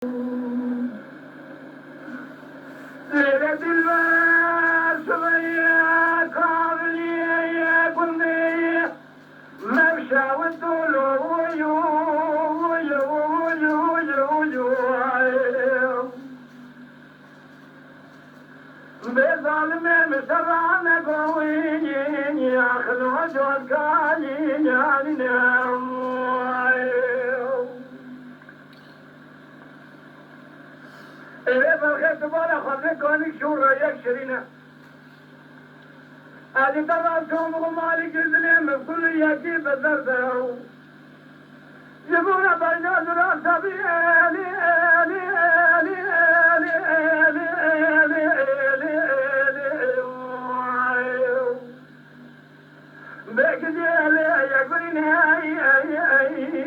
ليلة الباس ويا كاملية يا قلبي ممشى والدلو ويو بظالم مسرعنا قوين ياخذ وجهك كاين يعني نام إذا بغيت بالا خذك ونك شورا يكشرنا هذه ترى غمالي قزلين من كل يكي بذرته يبونا بينا دراسة بيالي آلي آلي آلي آلي آلي آلي آلي بكدي آلي يقولين هاي هاي هاي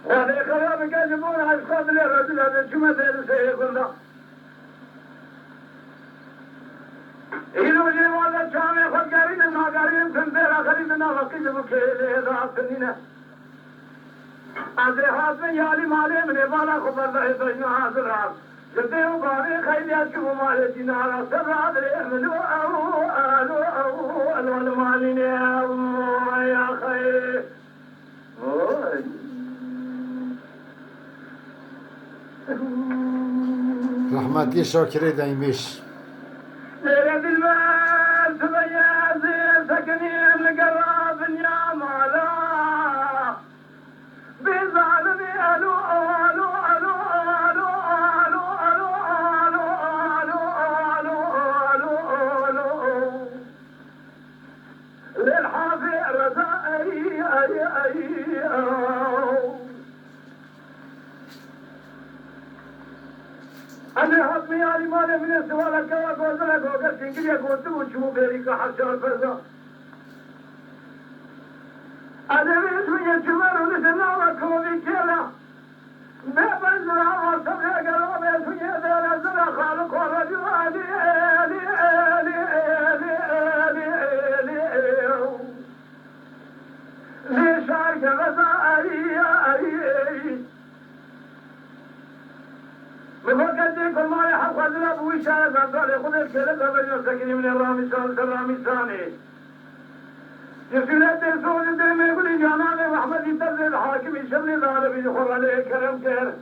وهذا خراب كاذبون على الخاطر الرجل هذا شو مثل سيقولنا إلو جي والله شامي خد قارين ما قارين سنبيرا خريبنا وقيد بكيلي راس سنينة أزي حاسم يالي مالي من إبالا خبر ذا إبرجنا حاصل راس جديو باري خيلي أشكبو مالي جنارا سر عدري أملو أو المالين يا خير رحمتی شاکر دایمیش ليلة الباس بيازي سكنين لقراب يا مالا بظالم ألو ألو ألو ألو ألو ألو ألو ألو ألو ألو للحافي رزا أي أنا حطمي علي مالي من السوالة كوا قوزنا قوزنا تنقليا قوزنا وشمو بيريكا حشار فرزا أنا بيسمي يجمر ونسنا وكوبي كيلا بيبا زرع وصبح قلوا بيسمي يدالا زرع خالق ورجو آلي آلي آلي آلي آلي آلي ليش عارك غزا أي بفكرتي كل ما يحب خذنا بوشة زندان خذ الكلام قبل يسكني من الرامي ثاني يسيرت السود دم يقول جانا محمد يتبع الحاكم يشمل دار بيخور عليه كلام كير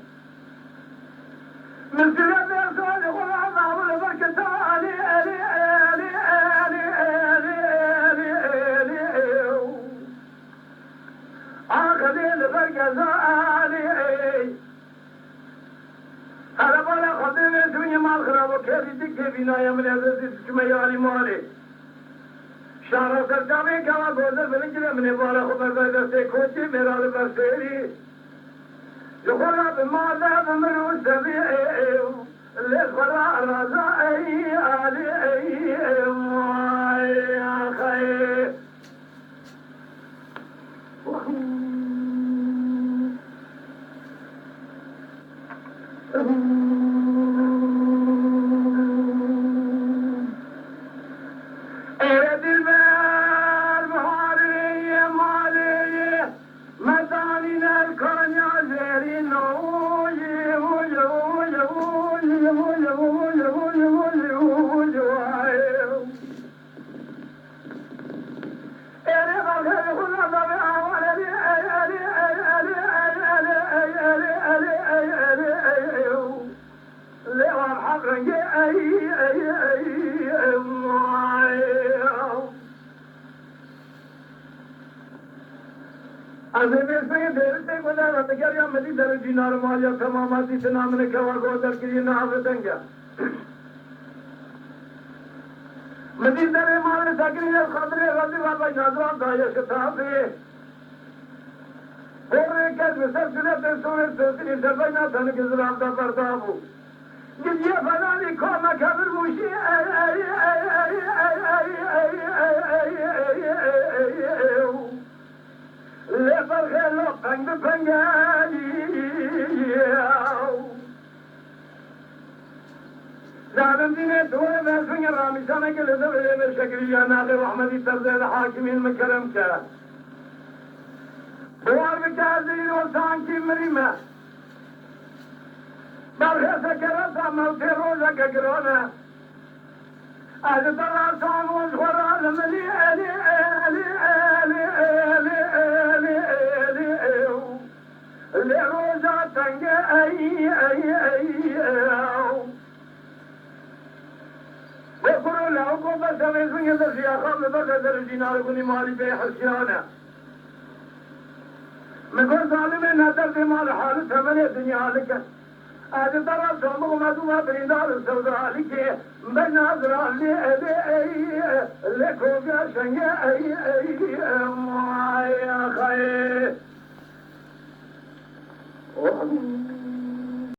من سيرت السود يقول عذاب البركة علي علي علي علي علي علي علي آخذ البركة علي هذا بالا خدمة سوية مال خراب وكذي تكذي بنايا من هذا كميالي مالي شهر سرجامي كما بوزر بلنجرة من بالا خبر بيدا سيكوتي ميرا لبرسيري يخورا بمالا بمرو سبيعي لخورا رازا اي آلي اي ماي آخي دينار ماليا تماماتي تنامن كوا غودر كري نافتنجا مدين دره مال سكري الخضر رضي الله نظران دايا شتافي اور كذ مسلسله سوره سوره سبينا ثن كزرام دا پردابو جيا فلاني كوما كبر موشي اي اي اي اي اي اي اي اي لفرخ لو پنگ پنگالي زادم دينه دوره بسنگ رامیشانه که لذا بده شکریه ناقب احمدی تبزه حاکمین مکرم که بوار بکردین و سانکی مریمه برخصه کرسه موتی روزه که گرانه از درستان و زخوران ملی الی الی الی الی الی الی الی روزه تنگه ای ای ای بکرو لحو کو بس همیزونی در سیاخان بس در جینار کنی مالی به حسیانه مگر ظالم نظر دی مال حالت همه دنیا لکن از طرف شما مدوما بریندار سودالی که به نظر علی ای لکوگا شنگه ای مای خیر